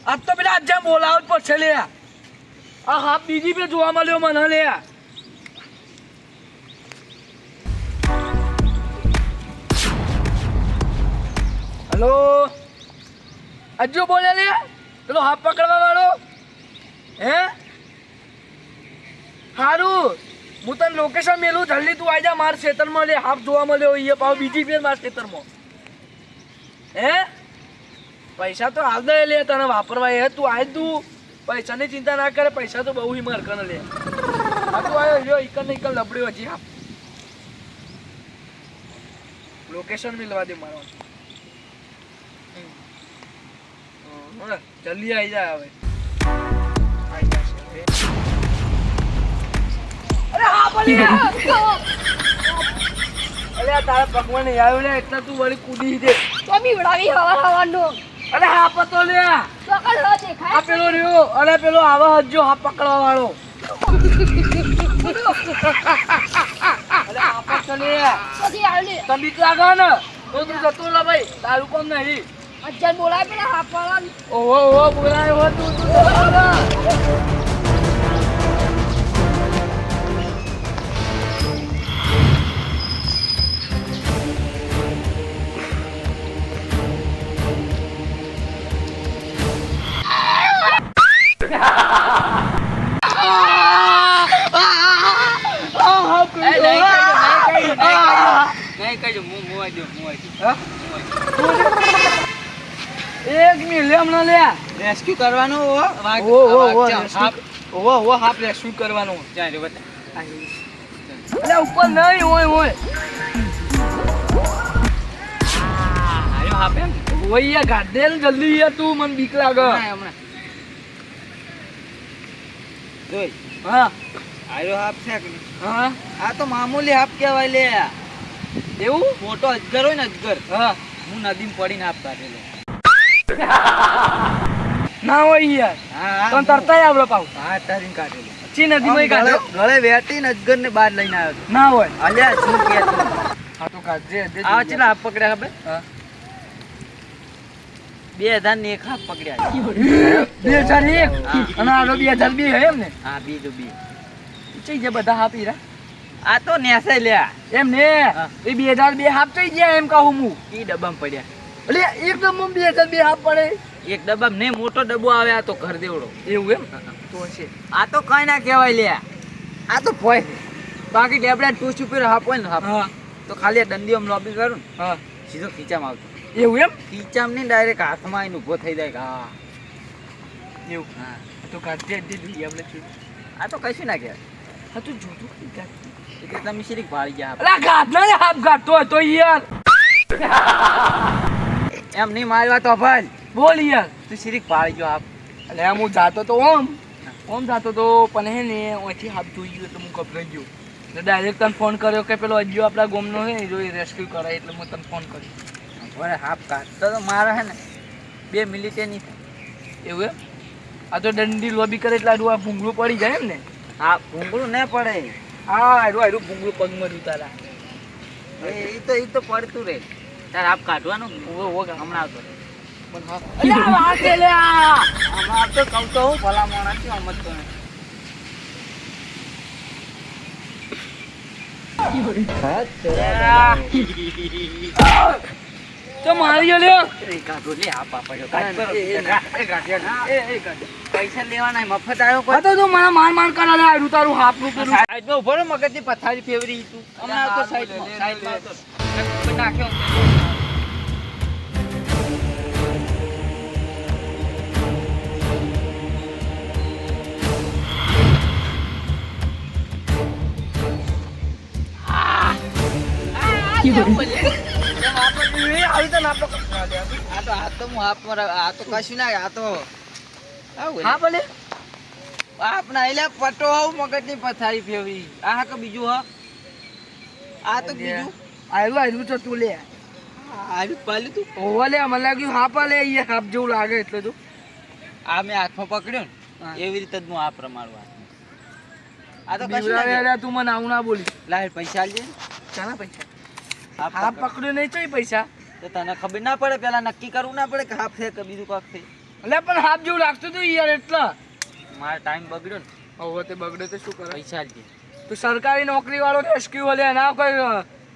આજ તો પેલા આજે બોલાવ પડશે લે આ હાફ બીજી પે જોવા મળ્યો મને લે હેલો અજ્જુ બોલે લે પેલો હાફ પકડવા વાળો હે હારું હું તને લોકેશન મેલું જલ્દી તું આવી જા માર ખેતરમાં લે હાફ જોવા મળ્યો એ પાવ બીજી ફેર માર ખેતરમાં હે પૈસા તો હાલ દે લે તને વાપરવા હે તું આય તું પૈસાની ચિંતા ના કરે પૈસા તો બહુ હિમર કને લે આ તું આવ્યો જો ઇકન ને ઇકન લબડ્યો હજી હાફ લોકેશન મિલવા દે મારો જલ્દી આવી જા હવે અરે હા બોલી અરે તારા ભગવાન આવ્યો લે એટલે તું વળી કૂદી દે તો બી ઉડાવી હવાનો અરે હા પતો લે સકલ લો દેખાય આ પેલો રહ્યો અરે પેલો આવા હજો હા પકડવા વાળો અરે આ પતો લે પછી આવલે તબીક લાગે ને તો તું જતો લે ભાઈ તારું કોમ નહીં અજ્જન બોલાય પેલા હાફવાળા ઓહો બોલાય હો તું જતો લે એક મિનિટ હમણાં લે રેસ્ક્યુ કરવાનું હાફ રેસ્ક્યુ કરવાનું ચાલ બતા અરે ઉપર નહીં હોય આયો હાપ એમ ઓય ગાડેલ જલ્દી યાર તું મને બીક લાગે હમણાં જોઈ હા આયો હાપ છે કે નહીં? હા આ તો મામૂલી હાપ કહેવાય લે એવું મોટો અજગર હોય ને અજગર હા હું નદીમાં પડીને હાપ કાઢેલો ના હોય યાર હા તને તરતાય આવડે પાવ હા તારીને કાઢેલો ચી નદીમાં કાઢે ગળે વેટીને અજગર ને બહાર લઈને આવ્યો હતો. ના હોય અલ્યા શું કે તું હા તો કાઢજે આ ચેલા હાપ પકડ્યા ખબર હા 2000 ને એક હાપ પકડ્યા 2001 અને આનો 2002 હે એમ ને હા બીજું બી ચઈ જે બધા હાપી રા આ તો નેસે લ્યા એમ ને હા. એ 2002 હાપ ચઈ ગયા એમ કહું હું ઈ ડબ્બામાં પડ્યા એટલે એકદમ 2002 હાપ પડે એક ડબ્બામાં નહીં મોટો ડબ્બો આવે આ તો ઘર દેવડો એવું એમ તો છે આ તો કઈ ના કહેવાય લ્યા આ તો ભોય બાકી ડેબડા ટૂચ ઉપર હાપ હોય ને હાપ હા તો ખાલી આ દંડીઓમ લોબી કરું ને હા સીધો ખીચામાં આવતો એવું એમ ખીચામ નહીં ડાયરેક્ટ હાથમાં આવીને ઊભો થઈ જાય કે હા એવું હા તો કાઢજે જોઈએ આપણે શું આ તો કશું ના કહેવાય હા તું જોતું કઈ કાઢ એટલે તમે શીરીક ભાળી ગયા અલા ગાઢ ના હાપ ગાઢતો હોય તો યાર એમ નહીં મારવા તો ભાઈ બોલ યાર તું શીરીક ભાળી ગયો આપ એટલે હું જાતો તો ઓમ જાતો તો પણ હે ને ઓછી હાથ જોઈ ગયો એટલે હું ગભરાઈ ગયો એટલે ડાયરેક્ટ તને ફોન કર્યો કે પેલો અજ્જો આપણા ગોમનો હે જો એ રેસ્ક્યુ કરાય એટલે મેં તને ફોન કર્યો બરે હાફ કાઢતો તો મારા હે ને 2 મિનિટે નહીં થાય એવું એમ આ તો દંડી લોબી કરે એટલે આડું આ ભૂંગળું પડી જાય એમ ને હા ભૂંગળું ન પડે હા આડું ભૂંગળું પગમાં ઉતારા એ તો પડતું રહે તારે હાફ કાઢવાનું હમણાં આવતો રહે. પણ હા અલ્યા વાગે લે આમાં તો કહું તો હું ભલા માણસ છું સમજતો નહીં તો મારી લે કાઢો લે હાફ એ પૈસા લેવાના મફત આવ્યો આ તો તું મને માર કરે લે આડું તારું હાપનું પેલું સાઈડમાં ઉભો રહો મગજની પથારી ફેવરી તું હમણાં આવતો સાઈડમાં આવતો નાખ્યો આ તો હું હાફ મારા આ તો કશું ના આ તો હા ભલે આપના એલા પટો આવ મગજની પથારી ફેવરી આ કે બીજું હ આ તો બીજું આયલું તો તું લે આવી પાલ્યું તું ઓવા લે મને લાગ્યું હાપા લે એ હાપ જેવું લાગે એટલે તો આ મેં હાથમાં પકડ્યો ને હા. એવી રીતે જ હું આ પ્રમાણ વાત આ તો કશું ના બીવડાવે કહેવાય. તું મને આવું ના બોલી લાય પૈસા આલજે ચાના પૈસા હાફ હાપ પકડ. પકડ્યો નહીં ચોઈ પૈસા તો તને ખબર ના પડે પેલા નક્કી કરવું ના પડે કે હાફ છે કે બીજું કાક છે એટલે પણ હાફ જેવું લાગતું હતું યાર એટલે મારો ટાઈમ બગડ્યો ને, હવે તે બગડે તો શું કરે પૈસા આપજે. તું સરકારી નોકરી વાળો રેસ્ક્યુ લે ના કોઈ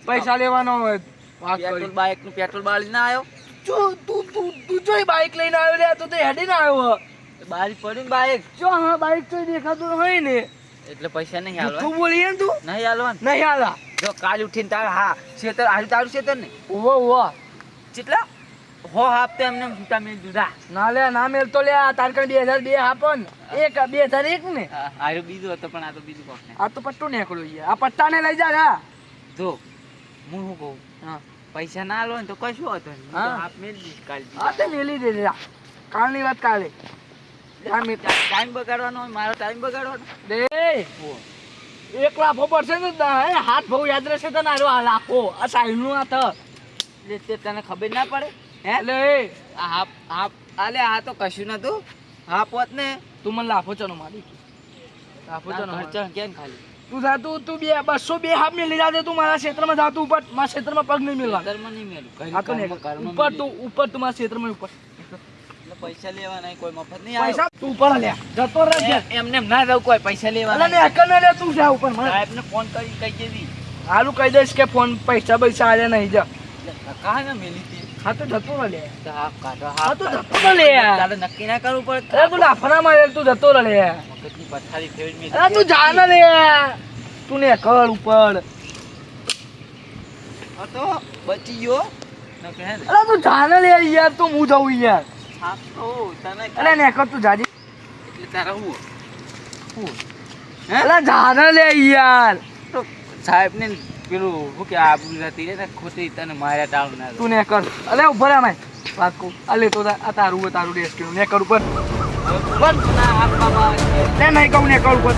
પૈસા લેવાનો હોય વાત કરી પેટ્રોલ બાઇકનું પેટ્રોલ બાળી ના આવ્યો, તું જોઈ બાઈક લઈને આવ્યો લે તું તો હેડી ના આવ્યો બારી પડ્યું ને બાઇક, જો હા બાઈક તો દેખાતું હોય ને એટલે પૈસા નહીં તું હાલવા, બોલીએ ને તું નહીં હાલવા. નહીં હાલા જો કાલ ઉઠીને તાર હા શેતર આજુ તારું શેતર ને ઉવો ઉવો કેટલા હો હાફ તો એમને છૂટા મેં દીધા. ના લે ના મેલ તો લે આ તારકણ 2002 આપો ને એક 2001 ને આરો બીજું હતો પણ આ તો બીજું કોક ને. આ તો પટ્ટો નીકળ્યો યાર આ પટ્ટાને લઈ જા રા જો હું શું કહું, હા પૈસા ના હાલો ને તો કશું હતો નહીં. હું તો હા. હાફ મેળ દઈશ કાલ. આ તે મેલી દે જા કાલની વાત કાલે આ મે ટાઈમ બગાડવાનો હોય, મારો ટાઈમ બગાડવાનો. દે એક લાફો પડશે ને તો હે હાથ બહુ યાદ રહેશે તને આ લાફો આ સાઈડનું આ થ એટલે તે તને ખબર ના પડે હે? એટલે આ હાફ હાફ આલે આ તો કશું નતું. હાફ હોત ને તું મને લાફો ચનો મારી લાફો ચનો મારી. ખર્ચા કેમ ખાલી તું જા તું 202 હાફ મેલી જાજે તું મારા ક્ષેત્રમાં જા તું ઉપર મારા ક્ષેત્રમાં પગ નહીં મેલવા ઘરમાં નહીં મેલું. આ તો ને ઉપર તું મારા ક્ષેત્રમાં ઉપર એટલે પૈસા લેવા નહીં, કોઈ મફત નહીં પૈસા તું ઉપર લે જતો રહે છે એમને એમ ના દઉં કોઈ પૈસા લેવા અલા ને અકલ ને લે તું જા ઉપર મને સાહેબને ફોન કરી કહી દેવી. હાલું કહી દઈશ કે ફોન પૈસા આલે નહીં જા કાં ને મેલી હતી? હા તો જતો રહે લે તો હાફ કાઢો, હા હાફ તો કાઢો. જતો રહે લે તારે નક્કી ના કરવું પડે. અરે તું લાફરા મારે તું જતો રહે લે મગજની પથારી ફેરવી મેલી. અરે તું જા ને લે તું ને કર ઉપર હા તો બચી ગયો ન કહે ને. અરે તું જા ને લે યાર તું હું જાઉં યાર હાફ તો તને અરે ને કર તું જાજી એટલે તારા હું હે? અરે જા ને લે યાર તો સાહેબને પેલું શું કે આબરૂ જતી રહે ને ખોટી તને માર્યા ટાળું ના તું ને કર અલે ઉપર આ માય વાત કહું અલે તો આ તારું તારું ડેસ્ક ને કર ઉપર ના આપવામાં આવે છે. ને નહીં કહું ને કર ઉપર